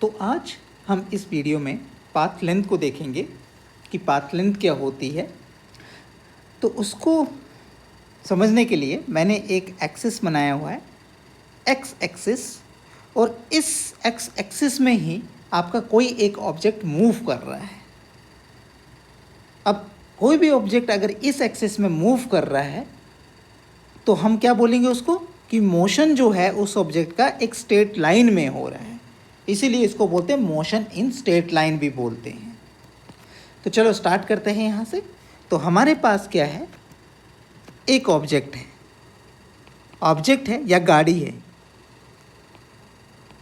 तो आज हम इस वीडियो में पाथ लेंथ को देखेंगे कि पाथ लेंथ क्या होती है। तो उसको समझने के लिए मैंने एक एक्सिस बनाया हुआ है, एक्स एक्सिस, और इस एक्स एक्सिस में ही आपका कोई एक ऑब्जेक्ट मूव कर रहा है। अब कोई भी ऑब्जेक्ट अगर इस एक्सिस में मूव कर रहा है तो हम क्या बोलेंगे उसको कि मोशन जो है उस ऑब्जेक्ट का एक स्ट्रेट लाइन में हो रहा है, इसीलिए इसको बोलते हैं मोशन इन स्ट्रेट लाइन भी बोलते हैं। तो चलो स्टार्ट करते हैं यहाँ से। तो हमारे पास क्या है, एक ऑब्जेक्ट है या गाड़ी है,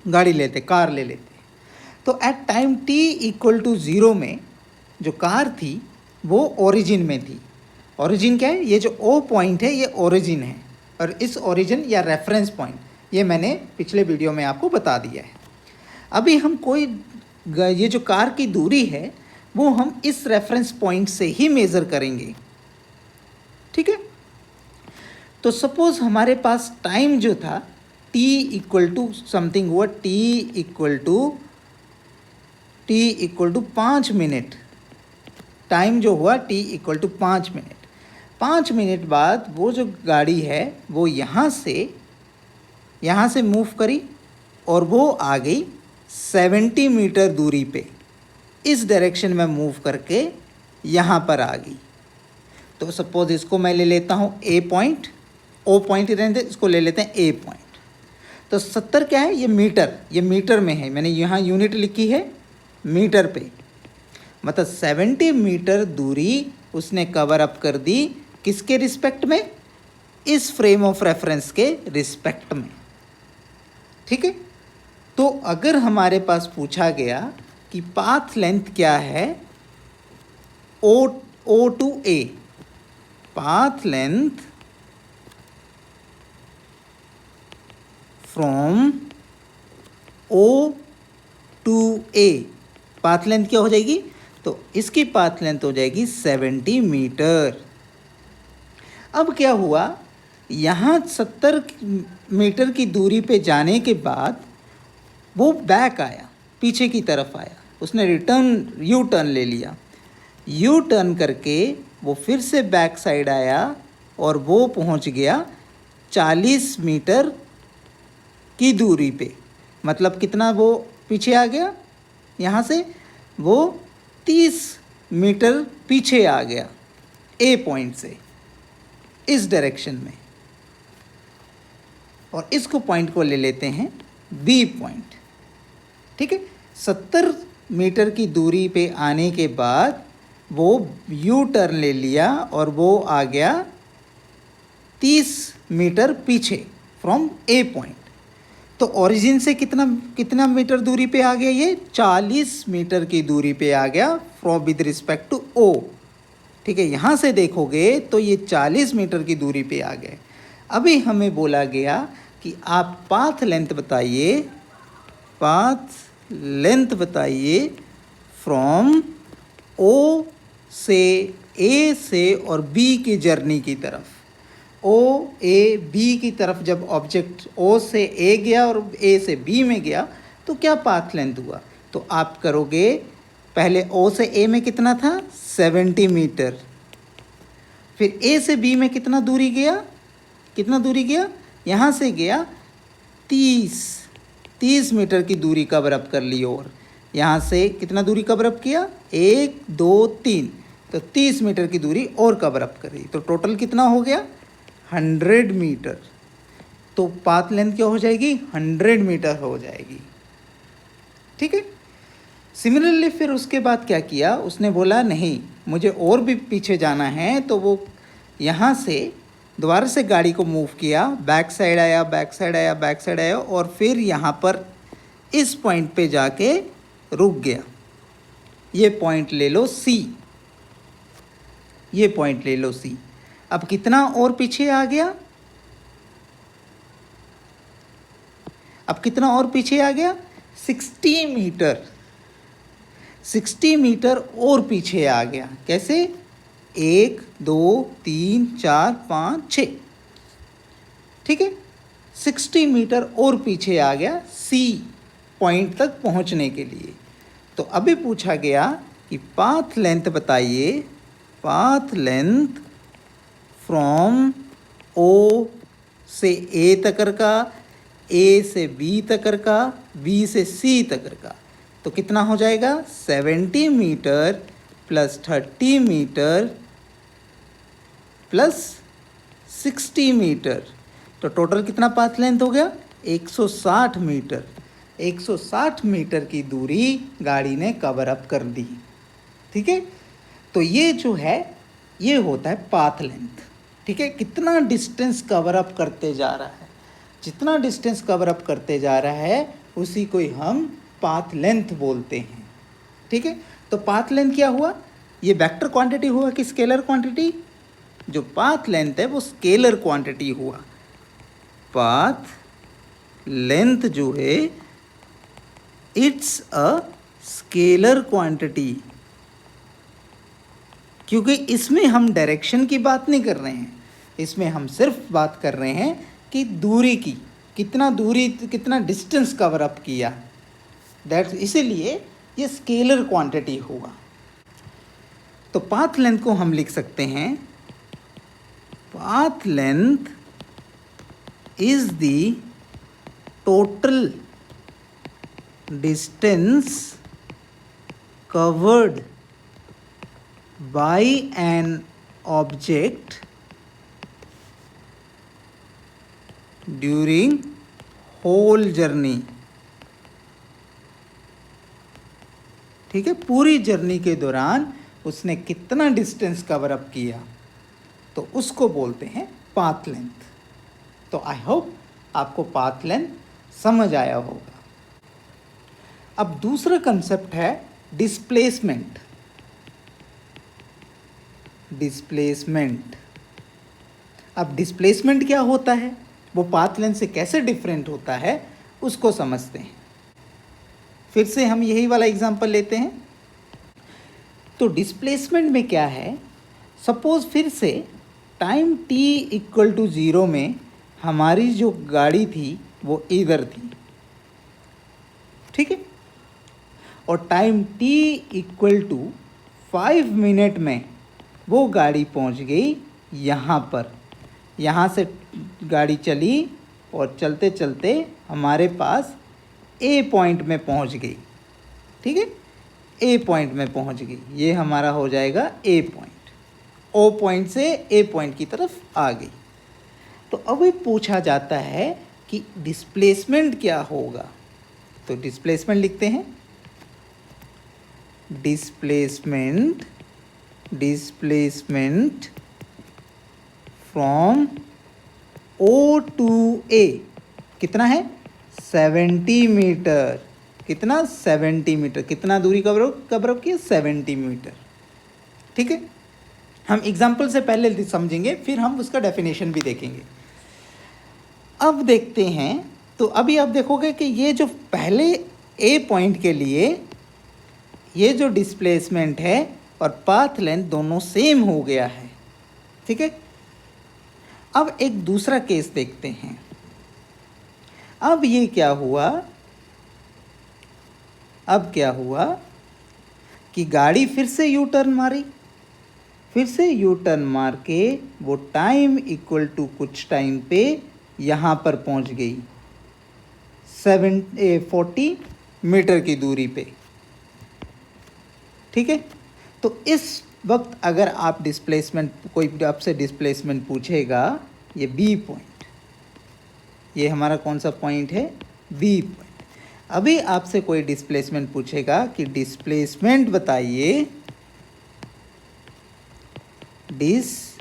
गाड़ी लेते, कार ले लेते। तो at time t equal to 0 में जो कार थी वो ओरिजिन में थी। ओरिजिन क्या है, ये जो ओ पॉइंट है ये ओरिजिन है, और इस ओरिजिन या रेफरेंस पॉइंट ये मैंने पिछले वीडियो में आपको बता दिया है। अभी हम ये जो कार की दूरी है वो हम इस रेफरेंस पॉइंट से ही मेज़र करेंगे, ठीक है। तो सपोज़ हमारे पास टाइम जो था t इक्वल टू समथिंग हुआ, t equal to 5 minute, time जो हुआ t equal to 5 minute. 5 minute बाद वो जो गाड़ी है वो यहाँ से मूव करी और वो आ गई 70 मीटर दूरी पे, इस डायरेक्शन में मूव करके यहाँ पर आ गई। तो सपोज़ इसको मैं ले लेता हूँ ए पॉइंट, ओ पॉइंट ही रहने दे, इसको ले लेते हैं ए पॉइंट। तो 70 क्या है, ये मीटर में है, मैंने यहाँ यूनिट लिखी है मीटर पे, मतलब 70 मीटर दूरी उसने कवर अप कर दी। किसके रिस्पेक्ट में, इस फ्रेम ऑफ रेफरेंस के रिस्पेक्ट में, ठीक है। तो अगर हमारे पास पूछा गया कि पाथ लेंथ क्या है O to A, path length from O to A, path length क्या हो जाएगी, तो इसकी पाथ लेंथ हो जाएगी 70 मीटर। अब क्या हुआ, यहाँ 70 मीटर की दूरी पे जाने के बाद वो बैक आया, पीछे की तरफ आया, उसने यू टर्न ले लिया। यू टर्न करके वो फिर से बैक साइड आया और वो पहुंच गया 40 मीटर की दूरी पे। मतलब कितना वो पीछे आ गया, यहाँ से वो 30 मीटर पीछे आ गया ए पॉइंट से, इस डायरेक्शन में। और इसको पॉइंट को ले लेते हैं बी पॉइंट, ठीक है। 70 मीटर की दूरी पे आने के बाद वो यू टर्न ले लिया और वो आ गया 30 मीटर पीछे फ्रॉम ए पॉइंट। तो ओरिजिन से कितना मीटर दूरी पे आ गया, ये 40 मीटर की दूरी पे आ गया from with respect to O, ठीक है। यहाँ से देखोगे तो ये 40 मीटर की दूरी पे आ गए। अभी हमें बोला गया कि आप पाथ लेंथ बताइए फ्रॉम ओ से ए से और बी की जर्नी की तरफ। ओ ए बी की तरफ जब ऑब्जेक्ट ओ से ए गया और ए से बी में गया तो क्या पाथ लेंथ हुआ, तो आप करोगे पहले ओ से ए में कितना था 70 मीटर, फिर ए से बी में कितना दूरी गया, यहाँ से गया 30 मीटर की दूरी कवर अप कर ली, और यहाँ से कितना दूरी कवर अप किया, 1 2 3, तो 30 मीटर की दूरी और कवर अप करी। तो टोटल कितना हो गया 100 मीटर। तो पाथ लेंथ क्या हो जाएगी, 100 मीटर हो जाएगी, ठीक है। सिमिलरली फिर उसके बाद क्या किया, उसने बोला नहीं मुझे और भी पीछे जाना है, तो वो यहाँ से दोबारा से गाड़ी को मूव किया, बैक साइड आया और फिर यहाँ पर इस पॉइंट पे जाके रुक गया। ये पॉइंट ले लो सी, अब कितना और पीछे आ गया, 60 मीटर, 60 मीटर और पीछे आ गया। कैसे, 1 2 3 4 5 6, ठीक है। 60 मीटर और पीछे आ गया सी पॉइंट तक पहुंचने के लिए। तो अभी पूछा गया कि पाथ लेंथ बताइए, पाथ लेंथ फ्रॉम ओ से ए तक का, ए से बी तक का, बी से सी तक का। तो कितना हो जाएगा? 70 metre plus 30 metre plus 60 metre. तो टोटल कितना पाथ लेंथ हो गया? 160 मीटर। 160 मीटर की दूरी गाड़ी ने कवर अप कर दी। ठीक है, तो ये जो है ये होता है पाथ लेंथ। ठीक है, कितना डिस्टेंस कवर अप करते जा रहा है, जितना डिस्टेंस कवर अप करते जा रहा है उसी को ही हम पाथ लेंथ बोलते हैं। ठीक है, तो पाथ लेंथ क्या हुआ? ये वेक्टर क्वांटिटी हुआ कि स्केलर क्वांटिटी? जो पाथ लेंथ है वो स्केलर क्वांटिटी हुआ। पाथ लेंथ जो है इट्स अ स्केलर क्वांटिटी, क्योंकि इसमें हम डायरेक्शन की बात नहीं कर रहे हैं, इसमें हम सिर्फ बात कर रहे हैं कि दूरी की, कितना दूरी, कितना डिस्टेंस कवर अप किया। दैट इसीलिए ये स्केलर क्वांटिटी हुआ। तो पाथ लेंथ को हम लिख सकते हैं, path length is the total distance covered by an object during whole journey। ठीक है, पूरी जर्नी के दौरान उसने कितना डिस्टेंस कवर अप किया, तो उसको बोलते हैं पाथ लेंथ। तो आई होप आपको पाथ लेंथ समझ आया होगा। अब दूसरा कंसेप्ट है डिस्प्लेसमेंट। डिस्प्लेसमेंट, अब डिस्प्लेसमेंट क्या होता है, वो पाथ लेंथ से कैसे डिफरेंट होता है, उसको समझते हैं। फिर से हम यही वाला एग्जांपल लेते हैं। तो डिस्प्लेसमेंट में क्या है, सपोज फिर से टाइम t इक्वल टू 0 में हमारी जो गाड़ी थी वो इधर थी। ठीक है, और time t equal to 5 minute में वो गाड़ी पहुंच गई यहाँ पर। यहाँ से गाड़ी चली और चलते चलते हमारे पास ए पॉइंट में पहुंच गई। ठीक है, ए पॉइंट में पहुंच गई, ये हमारा हो जाएगा ए पॉइंट। ओ पॉइंट से ए पॉइंट की तरफ आ गई। तो अभी पूछा जाता है कि डिस्प्लेसमेंट क्या होगा। तो डिस्प्लेसमेंट लिखते हैं, डिस्प्लेसमेंट फ्रॉम ओ टू ए कितना है? 70 मीटर। कितना? 70 मीटर। कितना दूरी कवर अप किया? 70 मीटर। ठीक है, हम एग्जाम्पल से पहले समझेंगे, फिर हम उसका डेफिनेशन भी देखेंगे। अब देखते हैं, तो अभी आप देखोगे कि ये जो पहले ए पॉइंट के लिए ये जो डिस्प्लेसमेंट है और पाथ लेंथ दोनों सेम हो गया है। ठीक है, अब एक दूसरा केस देखते हैं। अब ये क्या हुआ, अब क्या हुआ कि गाड़ी फिर से यू टर्न मारी, फिर से यू टर्न मार के वो टाइम इक्वल टू कुछ टाइम पे यहाँ पर पहुँच गई 40 मीटर की दूरी पे। ठीक है, तो इस वक्त अगर आप डिस्प्लेसमेंट, कोई आपसे डिस्प्लेसमेंट पूछेगा, ये बी पॉइंट, ये हमारा कौन सा पॉइंट है? B point. अभी आपसे कोई डिस्प्लेसमेंट पूछेगा कि डिस्प्लेसमेंट बताइए, डिस्प्लेसमेंट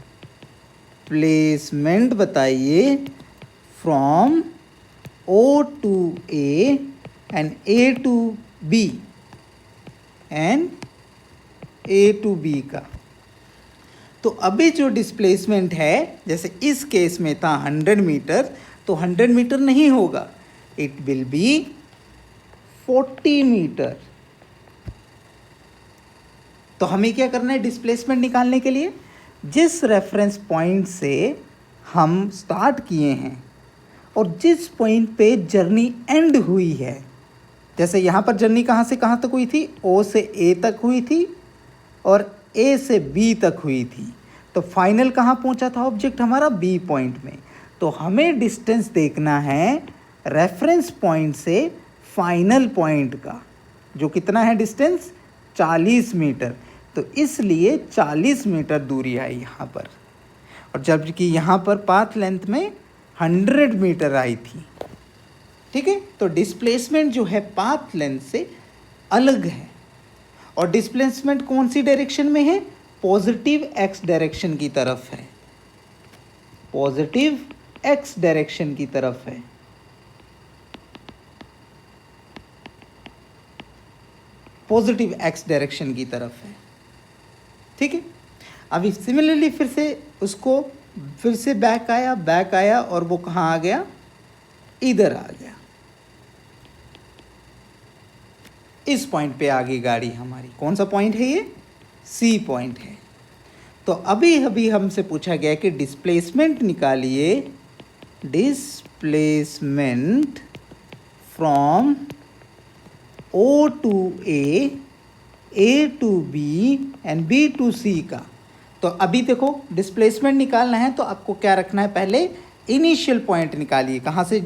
बताइए from O to A and A to B and A to B का। तो अभी जो डिस्प्लेसमेंट है, जैसे इस केस में था 100 मीटर, तो 100 मीटर नहीं होगा, इट विल बी 40 मीटर। तो हमें क्या करना है डिस्प्लेसमेंट निकालने के लिए? जिस रेफरेंस पॉइंट से हम स्टार्ट किए हैं और जिस पॉइंट पे जर्नी एंड हुई है, जैसे यहाँ पर जर्नी कहाँ से कहाँ तक हुई थी, ओ से ए तक हुई थी और ए से बी तक हुई थी। तो फाइनल कहाँ पहुँचा था ऑब्जेक्ट हमारा, बी पॉइंट में। तो हमें डिस्टेंस देखना है रेफरेंस पॉइंट से फाइनल पॉइंट का, जो कितना है डिस्टेंस, 40 मीटर। तो इसलिए 40 मीटर दूरी आई यहाँ पर, और जबकि यहाँ पर पाथ लेंथ में 100 मीटर आई थी। ठीक है, तो डिस्प्लेसमेंट जो है पाथ लेंथ से अलग है। और डिस्प्लेसमेंट कौन सी डायरेक्शन में है, पॉजिटिव एक्स डायरेक्शन की तरफ है, पॉजिटिव एक्स डायरेक्शन की तरफ है। पॉजिटिव एक्स डायरेक्शन की तरफ है। ठीक है, अभी सिमिलरली फिर से बैक आया और वो कहाँ आ गया, इधर आ गया, इस पॉइंट पे आ गई गाड़ी हमारी। कौन सा पॉइंट है ये, सी पॉइंट है। तो अभी हमसे पूछा गया कि डिस्प्लेसमेंट निकालिए, displacement from O to A to B and B to C का। तो अभी देखो डिस्प्लेसमेंट निकालना है तो आपको क्या रखना है, पहले इनिशियल पॉइंट निकालिए। कहाँ से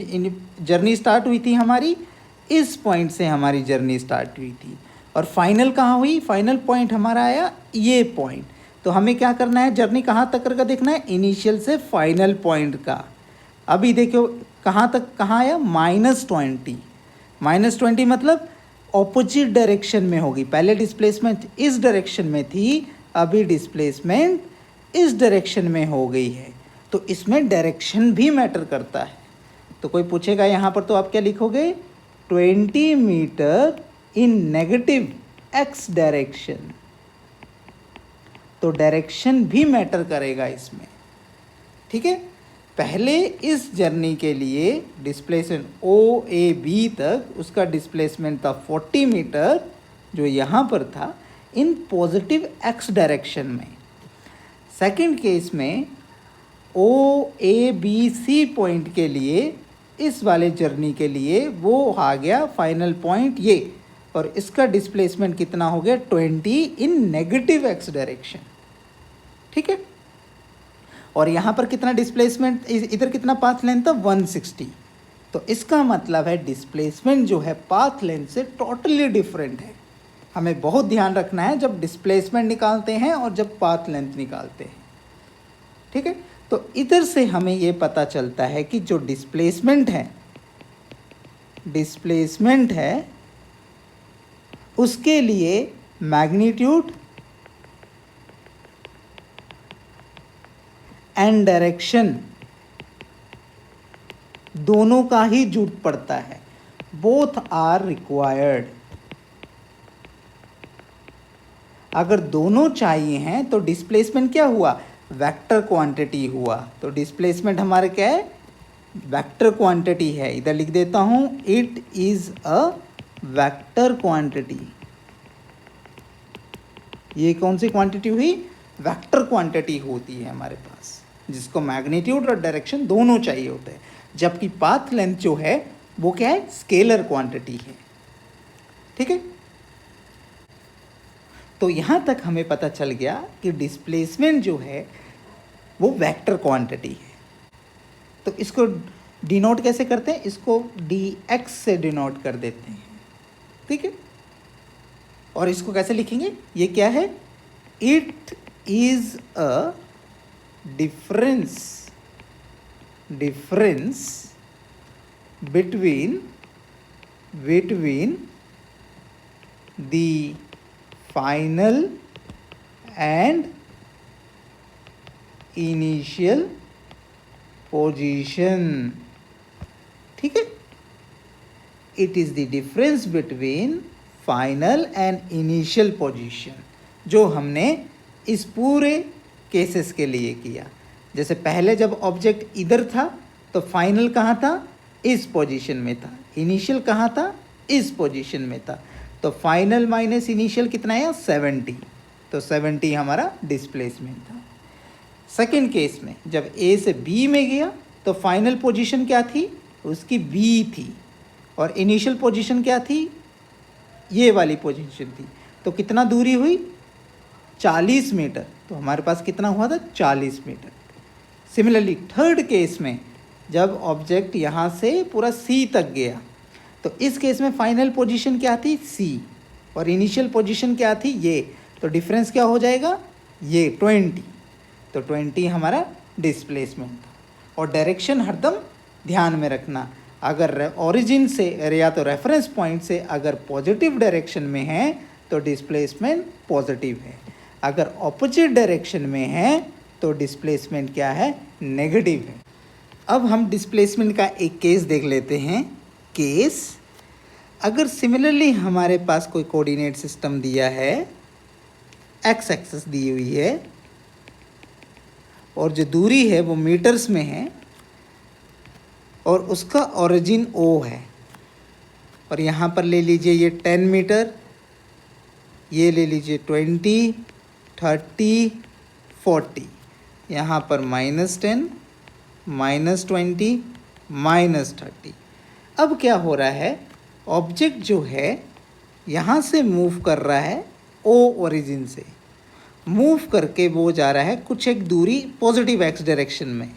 जर्नी स्टार्ट हुई थी हमारी, इस पॉइंट से हमारी जर्नी स्टार्ट हुई थी। और फाइनल कहाँ हुई, फाइनल पॉइंट हमारा आया ये पॉइंट। तो हमें क्या करना है, जर्नी कहाँ तक का देखना है, इनिशियल से फाइनल पॉइंट का। अभी देखो कहाँ तक, कहाँ आया, -20। -20 मतलब ऑपोजिट डायरेक्शन में होगी। पहले डिस्प्लेसमेंट इस डायरेक्शन में थी, अभी डिस्प्लेसमेंट इस डायरेक्शन में हो गई है। तो इसमें डायरेक्शन भी मैटर करता है। तो कोई पूछेगा यहाँ पर तो आप क्या लिखोगे, 20 मीटर इन नेगेटिव एक्स डायरेक्शन। तो डायरेक्शन भी मैटर करेगा इसमें। ठीक है, पहले इस जर्नी के लिए डिस्प्लेसमेंट ओ ए बी तक, उसका डिस्प्लेसमेंट था 40 मीटर जो यहाँ पर था, इन पॉजिटिव एक्स डायरेक्शन में। सेकंड केस में ओ ए बी सी पॉइंट के लिए, इस वाले जर्नी के लिए वो आ गया फाइनल पॉइंट ये, और इसका डिस्प्लेसमेंट कितना हो गया, 20 इन नेगेटिव एक्स डायरेक्शन। ठीक है, और यहाँ पर कितना डिस्प्लेसमेंट, इधर कितना पाथ लेंथ था, 160। तो इसका मतलब है डिस्प्लेसमेंट जो है पाथ लेंथ से टोटली डिफरेंट है। हमें बहुत ध्यान रखना है जब डिस्प्लेसमेंट निकालते हैं और जब पाथ लेंथ निकालते हैं। ठीक है, तो इधर से हमें ये पता चलता है कि जो डिस्प्लेसमेंट है उसके लिए मैग्नीट्यूड एंड डायरेक्शन दोनों का ही जरूरत पड़ता है, बोथ आर रिक्वायर्ड। अगर दोनों चाहिए हैं तो डिस्प्लेसमेंट क्या हुआ, वेक्टर क्वांटिटी हुआ। तो डिस्प्लेसमेंट हमारे क्या है, वेक्टर क्वांटिटी है। इधर लिख देता हूं, it is a vector quantity. ये कौन सी क्वांटिटी हुई, वेक्टर क्वांटिटी होती है हमारे पास, जिसको मैग्नीट्यूड और डायरेक्शन दोनों चाहिए होते हैं। जबकि पाथ लेंथ जो है वो क्या है, स्केलर क्वांटिटी है। ठीक है, तो यहाँ तक हमें पता चल गया कि डिस्प्लेसमेंट जो है वो वेक्टर क्वांटिटी है। तो इसको डिनोट कैसे करते हैं, इसको dx से डिनोट कर देते हैं। ठीक है, और इसको कैसे लिखेंगे, ये क्या है, it is a difference between the final and initial position. ठीक है, it is the difference between final and initial position, जो हमने इस पूरे केसेस के लिए किया। जैसे पहले जब ऑब्जेक्ट इधर था तो फाइनल कहाँ था, इस पोजीशन में था, इनिशियल कहाँ था, इस पोजीशन में था। तो फाइनल माइनस इनिशियल कितना है, 70। तो 70 हमारा डिस्प्लेसमेंट था। सेकंड केस में जब ए से बी में गया तो फाइनल पोजीशन क्या थी, उसकी बी थी, और इनिशियल पोजीशन क्या थी, ये वाली पोजीशन थी, तो कितना दूरी हुई 40 मीटर, तो हमारे पास कितना हुआ था 40 मीटर। सिमिलरली थर्ड केस में जब ऑब्जेक्ट यहाँ से पूरा सी तक गया, तो इस केस में फाइनल पोजीशन क्या थी सी और इनिशियल पोजीशन क्या थी ये, तो डिफरेंस क्या हो जाएगा ये 20, तो 20 हमारा डिस्प्लेसमेंट था। और डायरेक्शन हरदम ध्यान में रखना, अगर ओरिजिन से या तो रेफरेंस पॉइंट से अगर पॉजिटिव डायरेक्शन में है तो डिस्प्लेसमेंट पॉजिटिव है, अगर ऑपोजिट डायरेक्शन में है तो डिस्प्लेसमेंट क्या है नेगेटिव है। अब हम डिस्प्लेसमेंट का एक केस देख लेते हैं। केस अगर सिमिलरली हमारे पास कोई कोऑर्डिनेट सिस्टम दिया है, एक्स एक्सिस दी हुई है और जो दूरी है वो मीटर्स में है और उसका ओरिजिन ओ है, और यहाँ पर ले लीजिए ये 10 मीटर, ये ले लीजिए 20, 30, 40, यहाँ पर -10, -20, -30। अब क्या हो रहा है, ऑब्जेक्ट जो है यहाँ से मूव कर रहा है ओ ओरिजिन से, मूव करके वो जा रहा है कुछ एक दूरी पॉजिटिव एक्स डायरेक्शन में,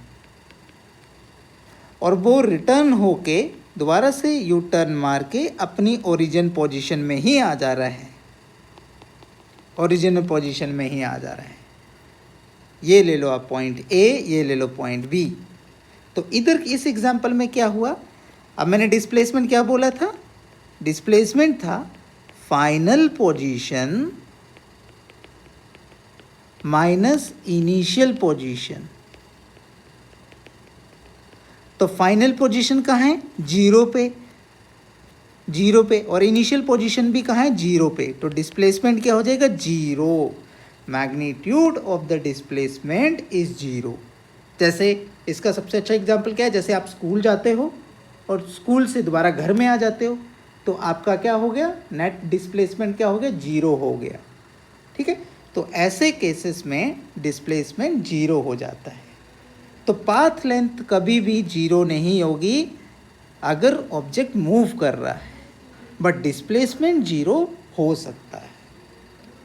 और वो रिटर्न होके दोबारा से यू टर्न मार के अपनी ओरिजिन पोजीशन में ही आ जा रहा है, ओरिजिनल पोजीशन में ही आ जा रहा है। ये ले लो आप पॉइंट ए, ये ले लो पॉइंट बी। तो इधर इस एग्जांपल में क्या हुआ, अब मैंने डिस्प्लेसमेंट क्या बोला था, डिस्प्लेसमेंट था final position minus initial position. तो फाइनल पोजीशन कहाँ है 0 पे, 0 पे, और इनिशियल पोजीशन भी कहाँ है 0 पे, तो डिस्प्लेसमेंट क्या हो जाएगा 0। Magnitude of the displacement is 0। जैसे इसका सबसे अच्छा एग्जांपल क्या है, जैसे आप स्कूल जाते हो और स्कूल से दोबारा घर में आ जाते हो, तो आपका क्या हो गया नेट डिस्प्लेसमेंट क्या हो गया 0 हो गया। ठीक है, तो ऐसे केसेस में डिस्प्लेसमेंट 0 हो जाता है। तो पाथ लेंथ कभी भी 0 नहीं होगी अगर ऑब्जेक्ट मूव कर रहा है, बट डिस्प्लेसमेंट 0 हो सकता है।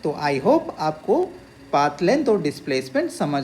तो आई होप आपको पाथ लेंथ और डिस्प्लेसमेंट समझ